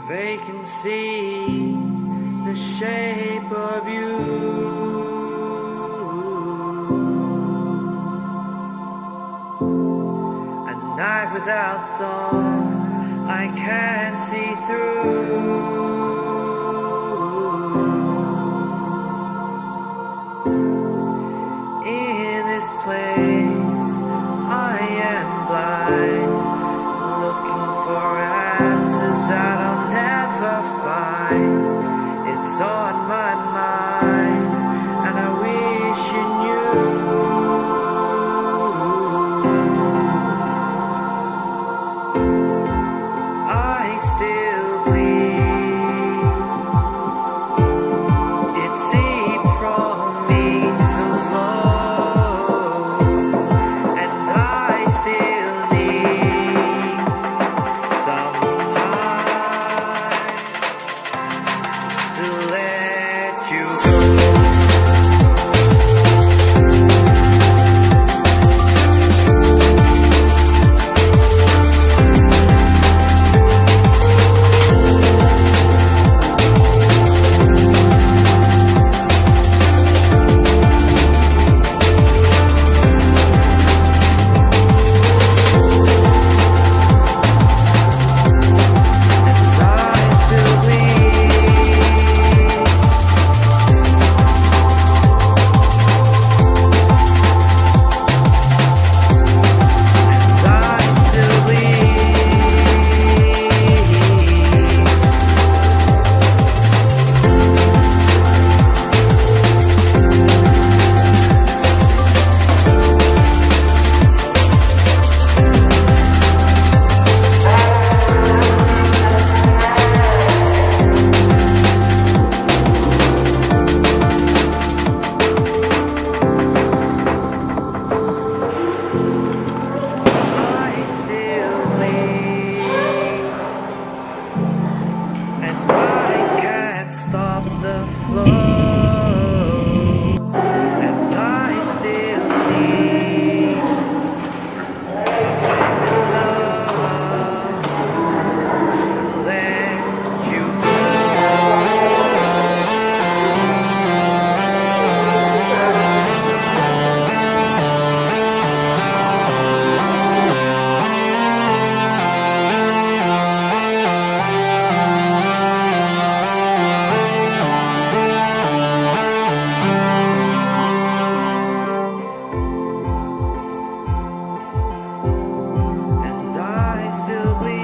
Vacancy, the shape of you. A night without dawn, I can't see through. In this place, I am blind, looking for answers that I'll never find. It's on my mind, and I wish you knew. I still bleed. It seeps from me so slow, and I still need some time to let you go. Stop the flow, and I still need love to let you go. And I still bleed.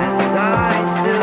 And I still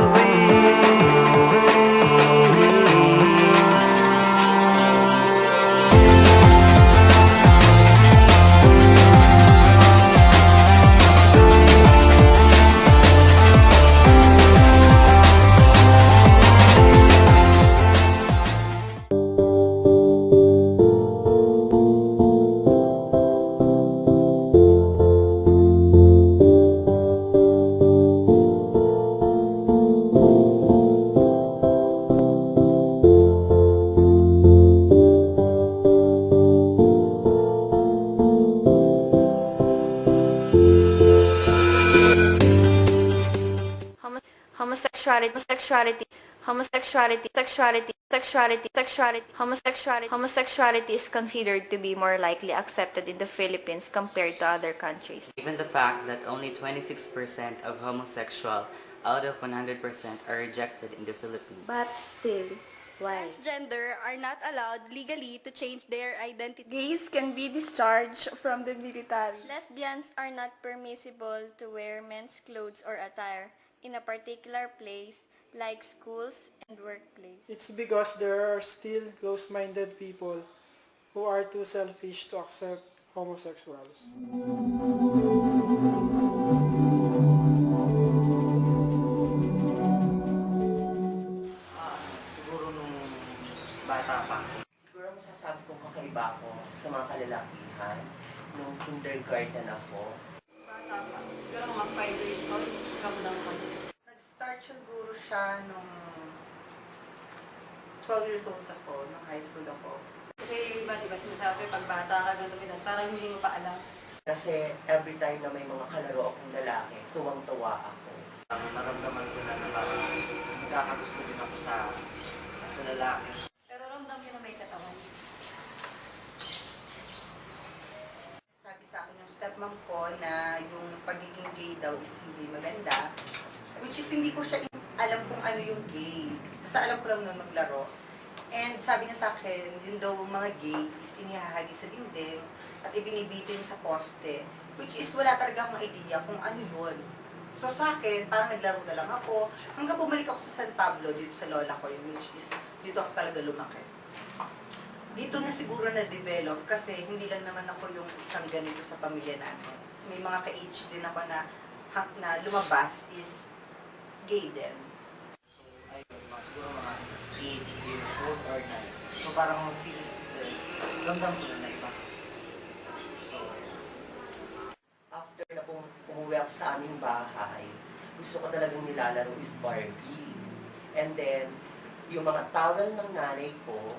Homosexuality is considered to be more likely accepted in the Philippines compared to other countries. Given the fact that only 26% of homosexual out of 100% are rejected in the Philippines. But still, why? Transgender are not allowed legally to change their identity. Gays can be discharged from the military. Lesbians are not permissible to wear men's clothes or attire in a particular place like schools and workplace. It's because there are still close-minded people who are too selfish to accept homosexuals. Siguro nung bata pa. Siguro masasabi kong kakaiba ako sa mga kalalakihan nung kindergarten ako. Bata pa. Siguro mga 5 years old, ramdam ko. Nag-start siguro siya nung 12 years old ako, nung high school ako. Kasi yung iba, di ba, sinasabi, pag bata ka, ganito, ganito, parang hindi mo pa alam. Kasi every time na may mga kalaro akong lalaki, tuwang-tuwa ako. Naramdaman ko na parang magkakagusto din ako sa lalaki. Pero ramdam yun na may katawan. Sabi sa akin yung stepmom ko na yung pagiging gay daw is hindi maganda. Which is hindi ko siya alam kung ano yung gay. Basta alam ko lang nun maglaro. And sabi niya sa akin, yun daw mga gay is inihahagi sa dingding at ibinibitin sa poste. Which is wala talaga akong idea kung ano yun. So sa akin, parang naglaro na lang ako. Hanggang bumalik ako sa San Pablo, dito sa lola ko yun, which is dito ako talaga lumaki. Dito na siguro na-develop kasi hindi lang naman ako yung isang ganito sa pamilya namin. So, may mga ka-age din ako na lumabas is gay din. So, ayun, siguro mga 8 years old or 9. So, parang since ramdam ko na iba. So, After na umuwi ako sa aming bahay, gusto ko talagang nilalaro is Barbie. And then, yung mga towel ng nanay ko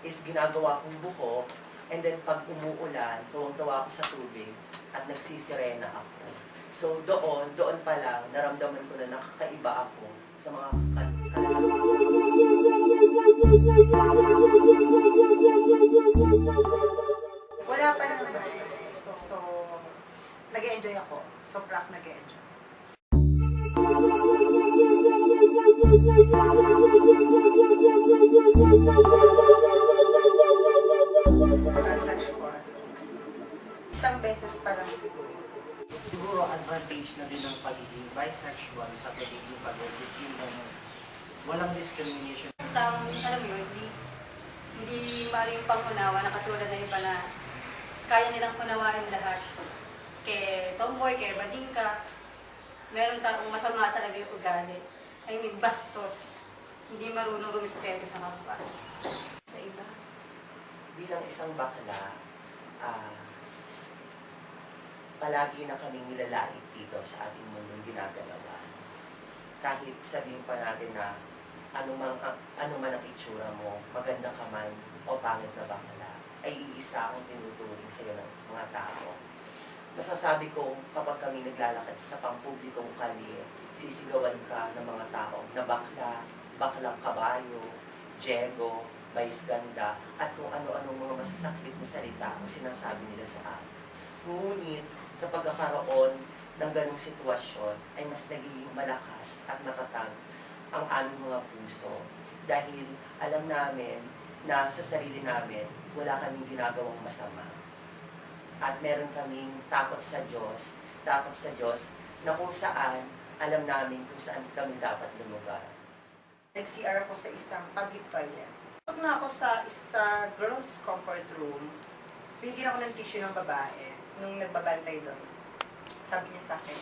is ginagawa kong buko. And then, pag umuulan, tuwang-tuwa ako sa tubig at nagsisirena ako. So, doon pa lang, naramdaman ko na nakakaiba ako sa mga Wala pa naman. So nag-enjoy ako. Sobrang nag-enjoy. Transsexual. Isang beses pa lang siguro. siguro advantage na din ng pagiging bisexual sa pagiging pag-gay is yung walang discrimination. Alam mo yun, hindi maaaring pangunawa na katulad na iba na kaya nilang punawain lahat. Kay tomboy, kay badingka, meron taong masama talaga yung ugali. I mean, bastos. Hindi marunong rumispeto sa kapwa. Sa iba. Bilang isang bakla, palagi na kaming nilalait dito sa ating mundong ginagalawan. Kahit sabihin pa natin na ano man ang itsura mo, maganda ka man o pangit na bakla, ay iisa akong tinuturing sa iyo ng mga tao. Masasabi ko, kapag kami naglalakad sa pampublikong kalye, sisigawan ka ng mga tao na bakla, baklang kabayo, jego, bayis ganda, at kung ano-anong mga masasakit na salita ang sinasabi nila sa akin. Ngunit, sa pagkakaroon ng ganong sitwasyon, ay mas nagiging malakas at matatag ang aming mga puso. Dahil alam namin na sa sarili namin, wala kaming ginagawang masama. At meron kaming takot sa Diyos na kung saan, alam namin kung saan kami dapat lumugar. Nag-CR ako sa isang public toilet. Pag na ako sa girls' comfort room, binigyan ako ng tissue ng babae nung nagbabantay doon. Sabi niya sa akin,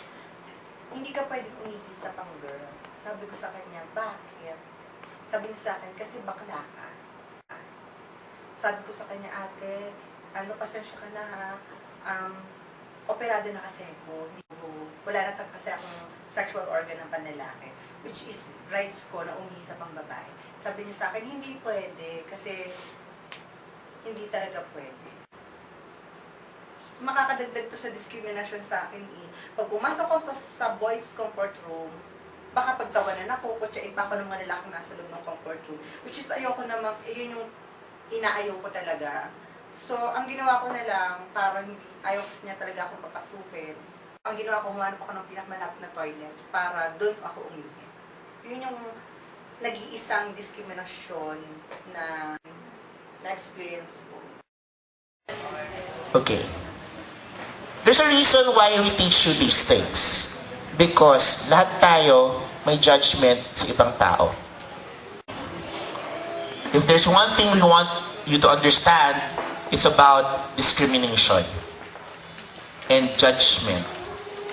hindi ka pwedeng umihi sa pang girl. Sabi ko sa kanya, bakit? Sabi niya sa akin, kasi bakla ka. Sabi ko sa kanya, ate, pasensya ka na ha, operado na kasi ako. Wala na kasi akong sexual organ ng panlalaki, which is rights ko na umihi sa pang babae. Sabi niya sa akin, hindi pwede, kasi hindi talaga pwede. Makakadagdag to sa discrimination sa akin eh. Pag pumasok ko sa boys' comfort room, baka pagtawanan ako, kutsain pa ako ng mga lalaking nasa loob ng comfort room. Which is ayoko naman, yun yung inaayaw ko talaga. So, ang ginawa ko na lang, para hindi, ayaw kasi niya talaga akong papasukin. Ang ginawa ko, humanap ako ng pinakamalapit na toilet para doon ako umihi. Yun yung nag-iisang diskriminasyon na na-experience ko. Okay. There's a reason why we teach you these things. Because lahat tayo may judgment sa ibang tao. If there's one thing we want you to understand, it's about discrimination and judgment.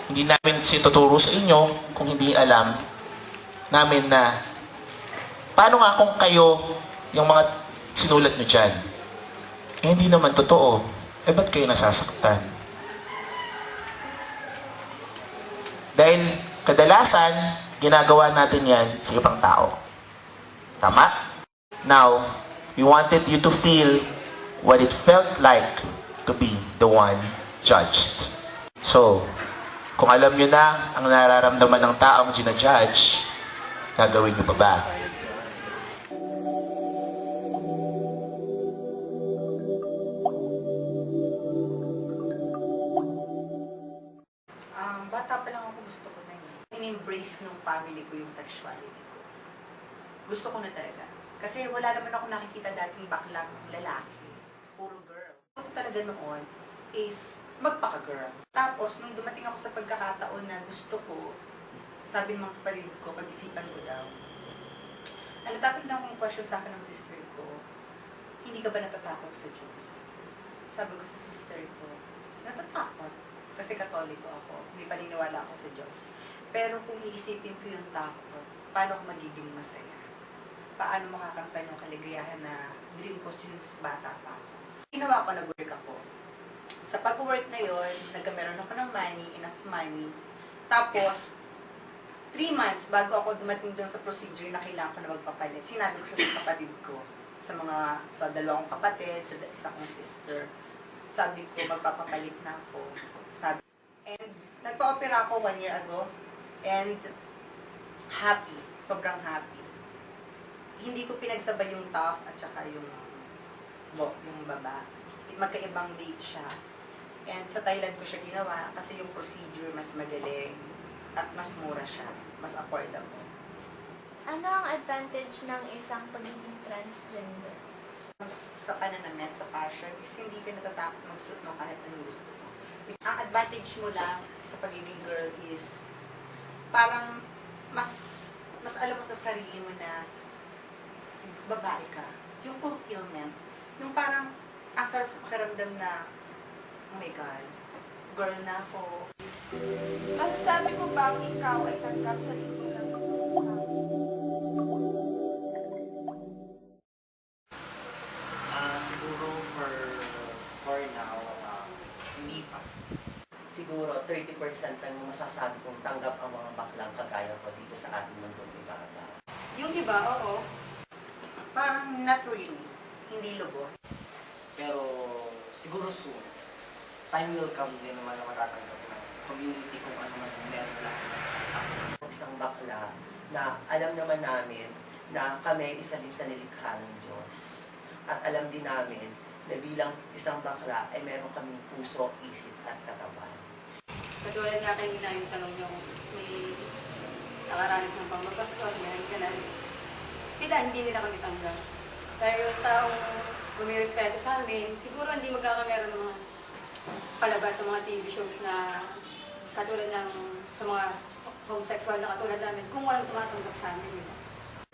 Hindi namin tuturo sa inyo kung hindi alam namin na paano nga kung kayo yung mga sinulat nyo dyan. Eh, hindi naman totoo. Eh, ba't kayo nasasaktan? Dahil kadalasan, ginagawa natin yan sa ibang tao. Tama? Now, we wanted you to feel what it felt like to be the one judged. So, kung alam nyo na ang nararamdaman ng taong ginajudge, gagawin nyo pa ba? Bata pa lang ako, gusto ko na yun. In-embrace ng family ko yung sexuality ko. Gusto ko na talaga. Kasi wala naman ako nakikita dating baklang lalaki. Puro girl. Gusto ko talaga noon is magpaka-girl. Tapos, nung dumating ako sa pagkakataon na gusto ko, sabi ng mga kapatid ko, pag-isipan ko daw, dapat na akong question sa akin ng sister ko, hindi ka ba natatakot sa Diyos? Sabi ko sa sister ko, natatakot. Kasi katoliko ako, may paniniwala ako sa Diyos. Pero kung iisipin ko yung takot, paano ako magiging masaya? Paano makakamtan yung kaligayahan na dream ko since bata pa ako? Ginawa ko, nag-work ako. Sa pag-work na yun, nagkameron ako ng money, enough money. Tapos, 3 months bago ako dumating doon sa procedure na kailangan ko na magpapalit, sinabi ko siya sa kapatid ko, sa dalawang kapatid, sa isa kong sister. Sabi ko, magpapapalit na ako. And nagpa-opera ako 1 year ago and happy, sobrang happy. Hindi ko pinagsabay yung tough at saka yung baba. Magkaibang date siya. And sa Thailand ko siya ginawa kasi yung procedure mas magaling at mas mura siya, mas affordable. Ano ang advantage ng isang pagiging transgender? Sa pananamit, sa fashion, is hindi ka natatakot magsuot ng kahit anong gusto mo. Ang advantage mo lang sa pagiging girl is parang mas alam mo sa sarili mo na babae ka. Yung fulfillment. Yung parang ang sarap sa pakiramdam na oh my God, girl na ako. Masasabi mo bang ikaw ay tanggap sa lipunan ng Siguro for now, hindi pa. Siguro 30% lang yung masasabi kong tanggap ang mga baklang kagaya ko dito sa ating mundong iba-iba. Yung iba, oo. Parang not really. Hindi lubos. Pero siguro soon, time will come din naman na matatanggap ng community kung ano man yung meron lang sa Isang bakla na alam naman namin na kami isa din sa nilikha ng Diyos. At alam din namin na bilang isang bakla ay meron kaming puso, isip at katawan. Katulad nga kanina yung tanong nyo, may nakaranas ng pamagpastos, may ganun. Sila, hindi nila kami tanggap. Dahil yung taong bumirespeto sa amin, siguro hindi magkakameron ng mga palabas sa mga TV shows na katulad ng sa mga homosexual na katulad namin kung walang tumatanggap sa amin.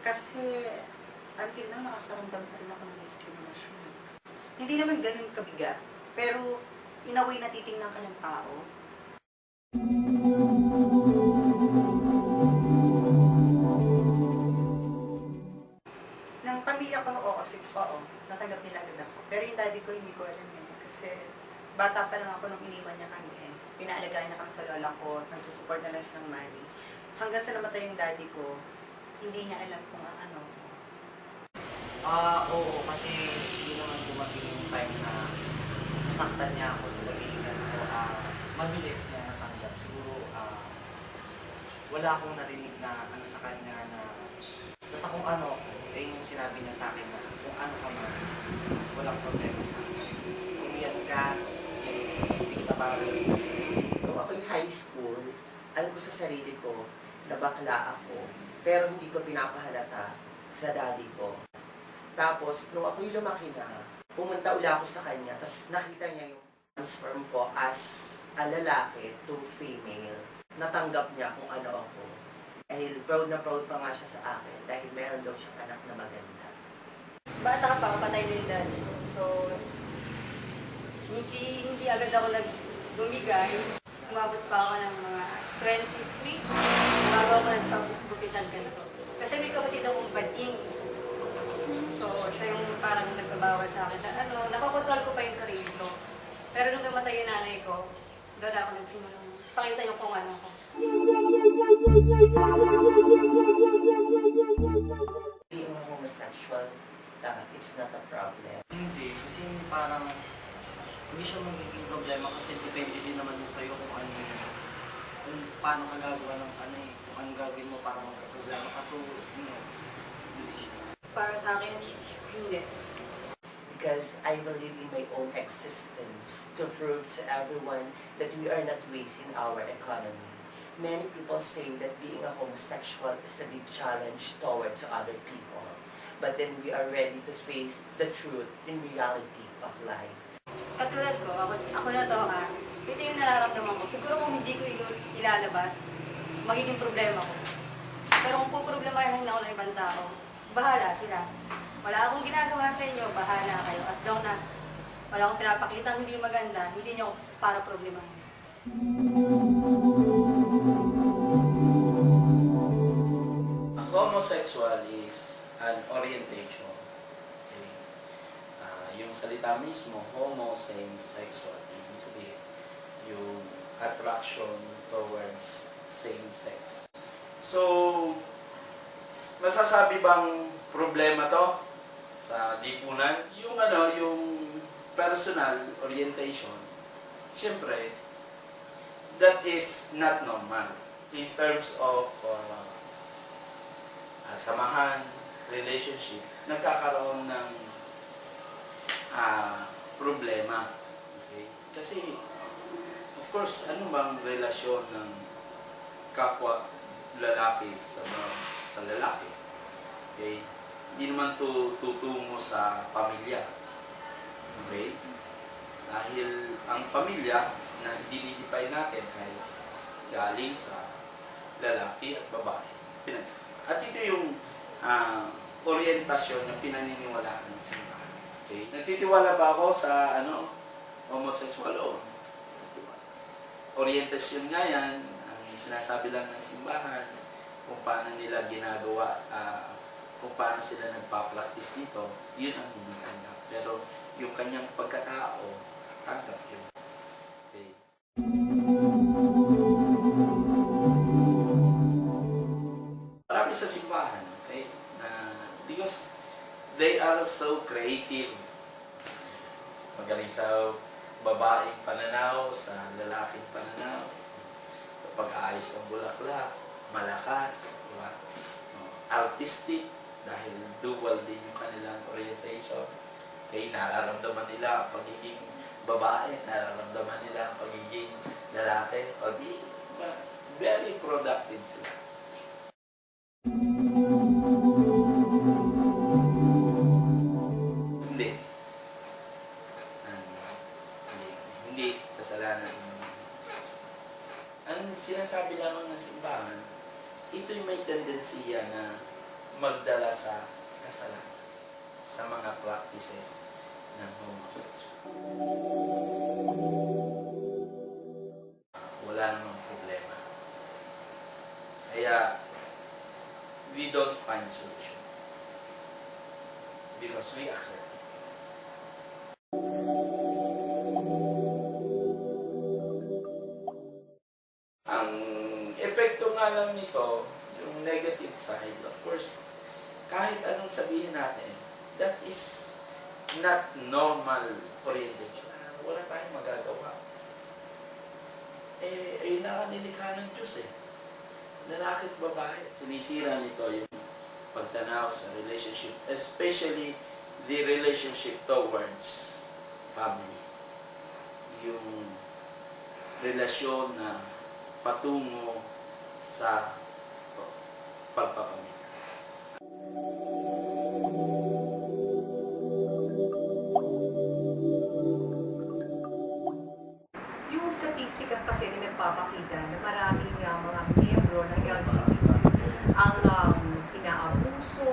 Kasi until now nakakaramdam pa rin ako ng discrimination. Hindi naman ganun kabigat, pero in a way natitingnan ka ng tao. Ng pamilya ko, oo, natanggap nila agad ako. Pero yung daddy ko, hindi ko alam yun. Kasi bata pa lang ako nung iniwan niya kami. Pinaalagaan niya kami sa lola ko, nagsusupport na lang siya ng money. Hanggang sa namatay yung daddy ko, hindi niya alam kung ano. Oo, kasi hindi naman dumating yung time na nasaktan niya ako sa pag-iingat ko. Mabilis na natanggap. Siguro, wala akong narinig na ano sa kanya na basta kung ano ako, yung sinabi niya sa akin na kung ano ka man, walang problema sa akin. Kung yan ka, hindi kita parang narinig sa akin. Nung ako'y high school, alam ko sa sarili ko na bakla ako, pero hindi ko pinapahalata sa daddy ko. Tapos, nung ako'y lumaki na, pumunta uli ako sa kanya, tapos nakita niya yung transform ko as a lalaki to female. Natanggap niya kung ano ako. Dahil proud na proud pa nga siya sa akin, dahil meron daw siyang anak na maganda. Bata ka pa, kapatay na yung daddy ko. So, hindi agad ako nagbumigay. Umabot pa ako ng mga 23. Bago ako nagpagbupitan ganito. Kasi may kapatid akong bading. So, siya yung parang nagbabawal sa akin na nakokontrol ko pa yung sarili ko. Pero nung namatay yung nanay ko, doon ako nagsimulang pakita yung kung ano ko. hindi siya magiging problema kasi depende din naman yun sa'yo kung ano kung paano ka gagawa ng ano eh, kung anong gagawin mo para magka-problema. Kaso, hindi siya. Para sa akin, hindi. Because I believe in my own existence to prove to everyone that we are not wasting our economy. Many people say that being a homosexual is a big challenge towards other people. But then we are ready to face the truth in reality of life. Katulad ko, ako na to ito yung nararamdaman ko. Siguro kung hindi ko ilalabas, magiging problema ko. Pero kung poproblemahin ako ng ibang tao, bahala sila. Wala akong ginagawa sa inyo, bahala kayo. As long na wala akong pinapakita hindi maganda, hindi niyo ako para problemahin. Ang homosexual is an orientation. Okay? Yung salita mismo, homo, same-sexual. Ibig sabihin, yung attraction towards same-sex. So, masasabi bang problema to sa lipunan? Yung yung personal orientation, syempre, that is not normal in terms of samahan, relationship, nagkakaroon ng problema. Okay? Kasi, of course, ano bang relasyon ng kapwa lalaki sa lalaki? Okay? Hindi naman tutungo sa pamilya. Okay? Dahil ang pamilya na dinidefine natin ay galing sa lalaki at babae. At ito yung orientasyon na pinaniniwalaan ng simbahan. Okay? Nagtitiwala ba ako sa homosexual o? Orientasyon nga yan, ang sinasabi lang ng simbahan, kung paano nila ginagawa, kung paano sila nagpa-practice nito, yun ang hindi tanggap. Pero yung kanyang pagkatao, tanggap yun. Okay. Marami sa simbahan, okay? Because they are so creative. Magaling sa babaeng pananaw, sa lalaking pananaw, sa pag-aayos ng bulaklak, malakas, di ba? Artistic, dahil dual din yung kanilang orientation. Okay, nararamdaman nila ang pagiging babae, nararamdaman nila ang pagiging lalaki. O di, very productive sila. Hindi kasalanan ng ang sinasabi lamang ng simbahan, ito'y may tendensiya na magdala sa kasalanan sa mga practices ng homosexual. Wala namang problema. Kaya, we don't find solution. Because we accept it. Ang epekto nga lang nito, yung negative side, of course, kahit anong sabihin natin, that is not normal orientation. Wala tayong magagawa. Ayun na nilikha ng Diyos eh. Lalaki at babae. Sinisira nito yung pagtanaw sa relationship, especially the relationship towards family. Yung relasyon na patungo sa pagpapamilya. Yung statistika kasi na nagpapakita na maraming mga miyembro ng LGBT ang inaabuso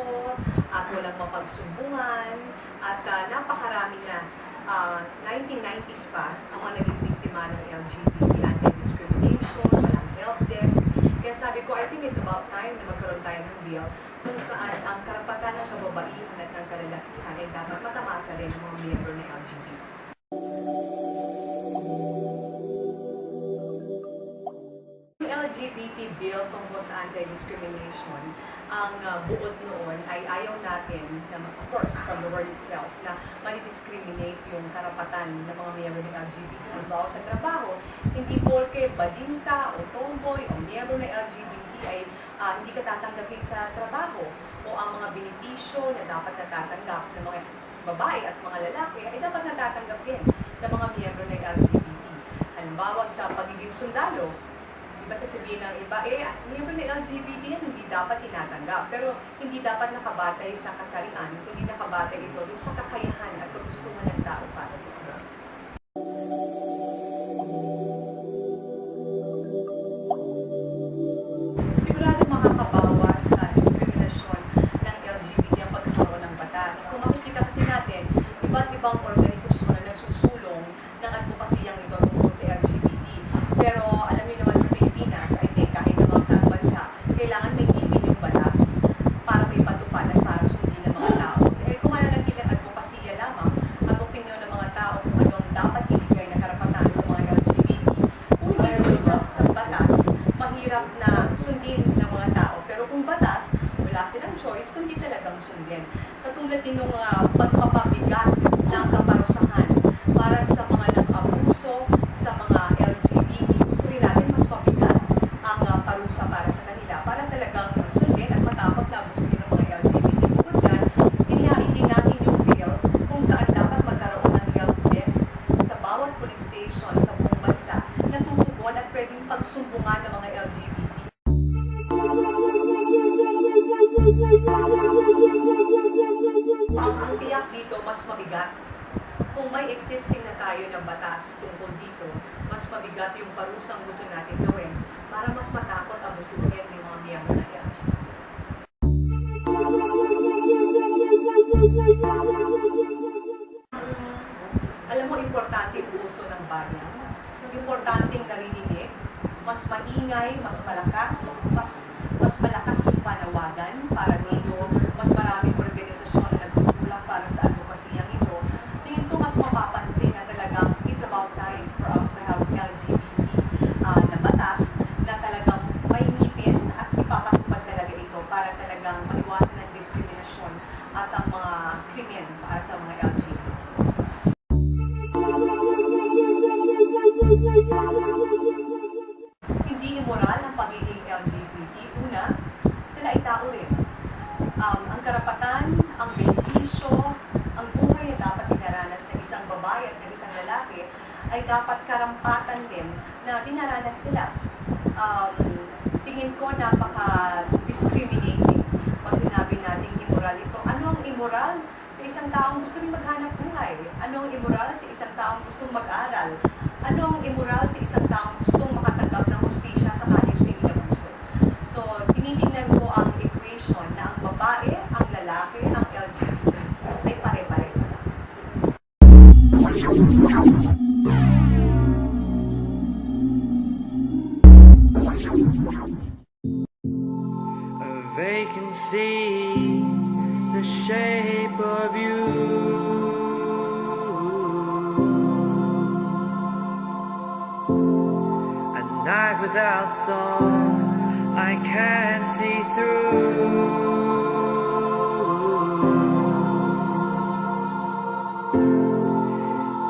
at walang mapagsumbungan at napakarami na 1990s pa ang mga naging biktima ng LGBT anti-discrimination, walang help desk. Kaya sabi ko, I think it's about time na magkaroon tayo ng bill kung saan ang karapatan ng kababaihan at ng kalalakihan ay dapat matamasa rin ng mga miyembro ng LGBT. Yung LGBT bill tungkol sa anti-discrimination, ang buod noon ay ayaw natin, of course, from the word itself, na mali-discriminate yung karapatan ng mga miyembro ng LGBT. Halimbawa sa trabaho, hindi porke bading ka o tomboy o miyembro ng LGBT ay hindi ka tatanggapin sa trabaho o ang mga benepisyo na dapat natatanggap ng mga babae at mga lalaki ay dapat natatanggap din ng mga miyembro ng LGBT. Halimbawa sa pagiging sundalo, iba sasabihin ng iba, miyembro ng LGBT yan, hindi dapat tinatanggap. Pero hindi dapat nakabatay sa kasarian, kundi nakabatay ito sa kakayahan at kagustuhan ng tao para dito. Sigurado makakabawas sa diskriminasyon ng LGBT ang pagkakaroon ng batas. Kung makikita kasi natin, iba't ibang organisasyon na nagsusulong ng advokasiyang ito tungkol sa LGBT. Pero alam niyo naman sa Pilipinas, I think kahit naman sa bansa, kailangan may ipin yung batas para may patupad at para sundin ng mga tao. Kung mananatilang advokasya lamang at opinyon ng mga tao kung anong dapat ibigay na karapatan sa mga LGBT, kung hindi sa batas, mahirap na sundin ng mga tao. Pero kung batas, wala silang choice kundi talagang sundin. Katulad din ng pagpapabigat ng kaparusahan para sa mga nag-abuso sa mga LGBT. Gusto rin natin mas pabigat ang parusa para sa kanila para talagang sundin at matapos na abusin ng mga LGBT. Bukod dyan, inihain din natin yung bill kung saan dapat magkaroon ng help desk sa bawat police station sa buong bansa na tutugon at pwedeng pagsumbungan ng mga LGBT. Ang tiyak dito mas mabigat. Kung may existing na tayo ng batas tungkol dito, mas mabigat yung parusang gusto natin gawin para mas matakot abusuhin yung mga miyembro ng LGBT. Alam mo, importante yung uso ng bayan. Importanteng narinig, mas maingay, mas malakas yung panawagan para dito, mas maraming organisasyon na nagtutulak para sa advokasiyang ito. Tingin ko mas mapapansin na talagang it's about time for us to have LGBT na batas na talagang may ngipin at ipapatupad talaga ito para talagang maiwasan ng diskriminasyon at ang mga krimen para sa mga LGBT. Hindi immoral ang pagiging LGBT. Una, sila ay tao rin. Ang karapatan, ang benepisyo, ang buhay na dapat dinaranas ng isang babae at ng isang lalaki ay dapat karampatan din na dinaranas nila. Tingin ko napaka-discriminating pag sinabi natin immoral ito. Ano ang immoral sa isang taong gusto rin maghanap buhay? Ano ang immoral sa isang taong gustong mag-aral? Ano ang immoral sa isang taong gustong makatanggap ng hustisya sa kanyang siya inabuso? So, tinitingnan ko ang equation na ang babae, ang lalaki, ang LGBT ay pare-pareho lang. A vacancy, the shape of you. A night without dawn, I can't see through.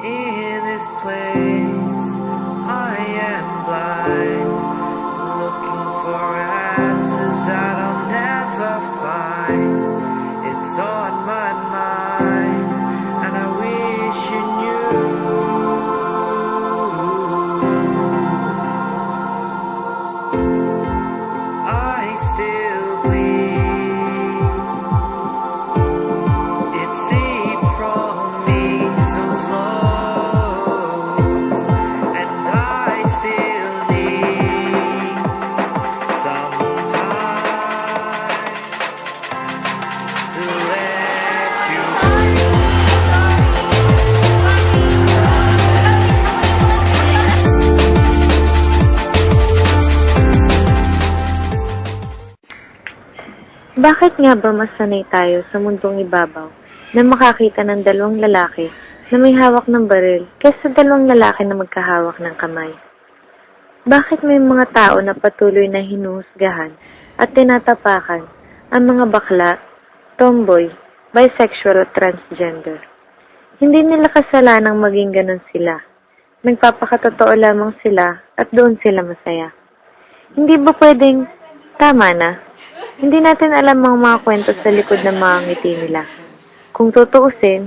In this place, I am blind, looking for answers that I'll never find. It's on my mind, and I wish you knew. I still bleed. It seeps from me so slow, and I still need some time to let you Bakit nga ba mas sanay tayo sa mundong ibabaw na makakita ng dalawang lalaki na may hawak ng baril kaysa dalawang lalaki na magkahawak ng kamay? Bakit may mga tao na patuloy na hinuhusgahan at tinatapakan ang mga bakla, tomboy, bisexual at transgender? Hindi nila kasalanang maging ganun sila. Nagpapakatotoo lamang sila at doon sila masaya. Hindi ba pwedeng tama na? Hindi natin alam ang mga kwento sa likod ng mga ngiti nila. Kung tutuusin,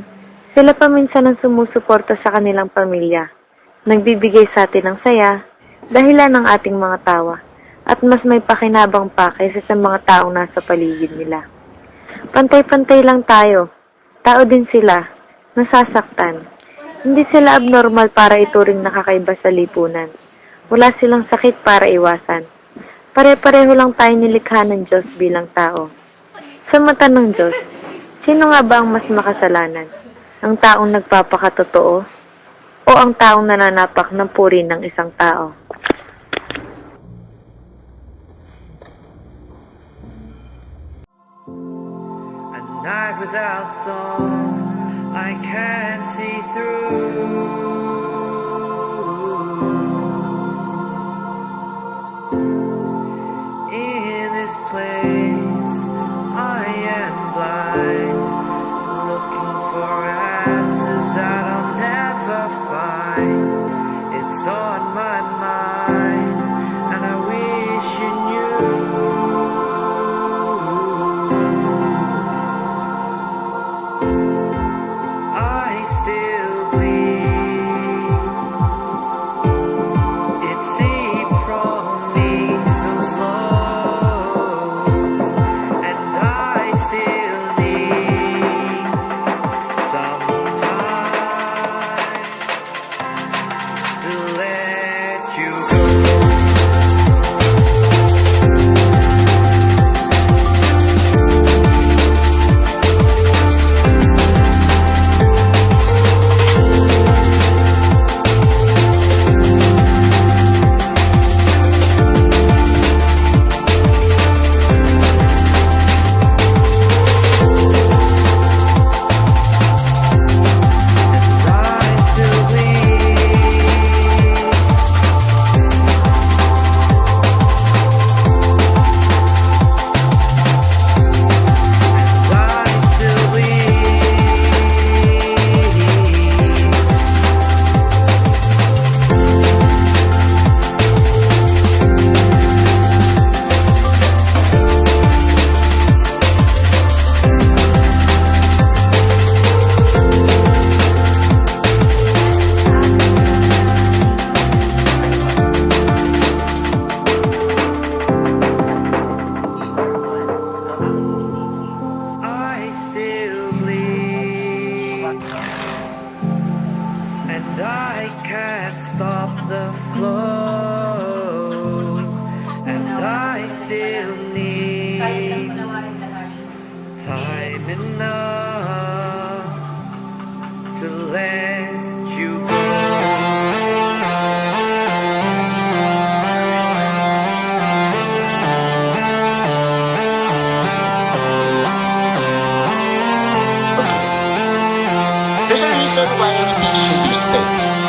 sila pa minsan ang sumusuporta sa kanilang pamilya. Nagbibigay sa atin ng saya, dahilan ng ating mga tawa, at mas may pakinabang pa kaysa sa mga taong nasa paligid nila. Pantay-pantay lang tayo. Tao din sila, nasasaktan. Hindi sila abnormal para ituring nakakaiba sa lipunan. Wala silang sakit para iwasan. Pare-pareho lang tayo nilikha ng Diyos bilang tao. Sa mata ng Diyos, sino nga ba ang mas makasalanan? Ang taong nagpapakatotoo o ang taong nananapak ng puri ng isang tao? A night without dawn, I can't see through. In this place, I am blind, looking for answers that I'll never find. It's on my mind, and I wish you knew. I still bleed. It seeps from me so slow, and I still need some time to let you go. I still bleed, and I can't stop the flow, and I still need time enough to let you go. There's a reason why I teach you these things.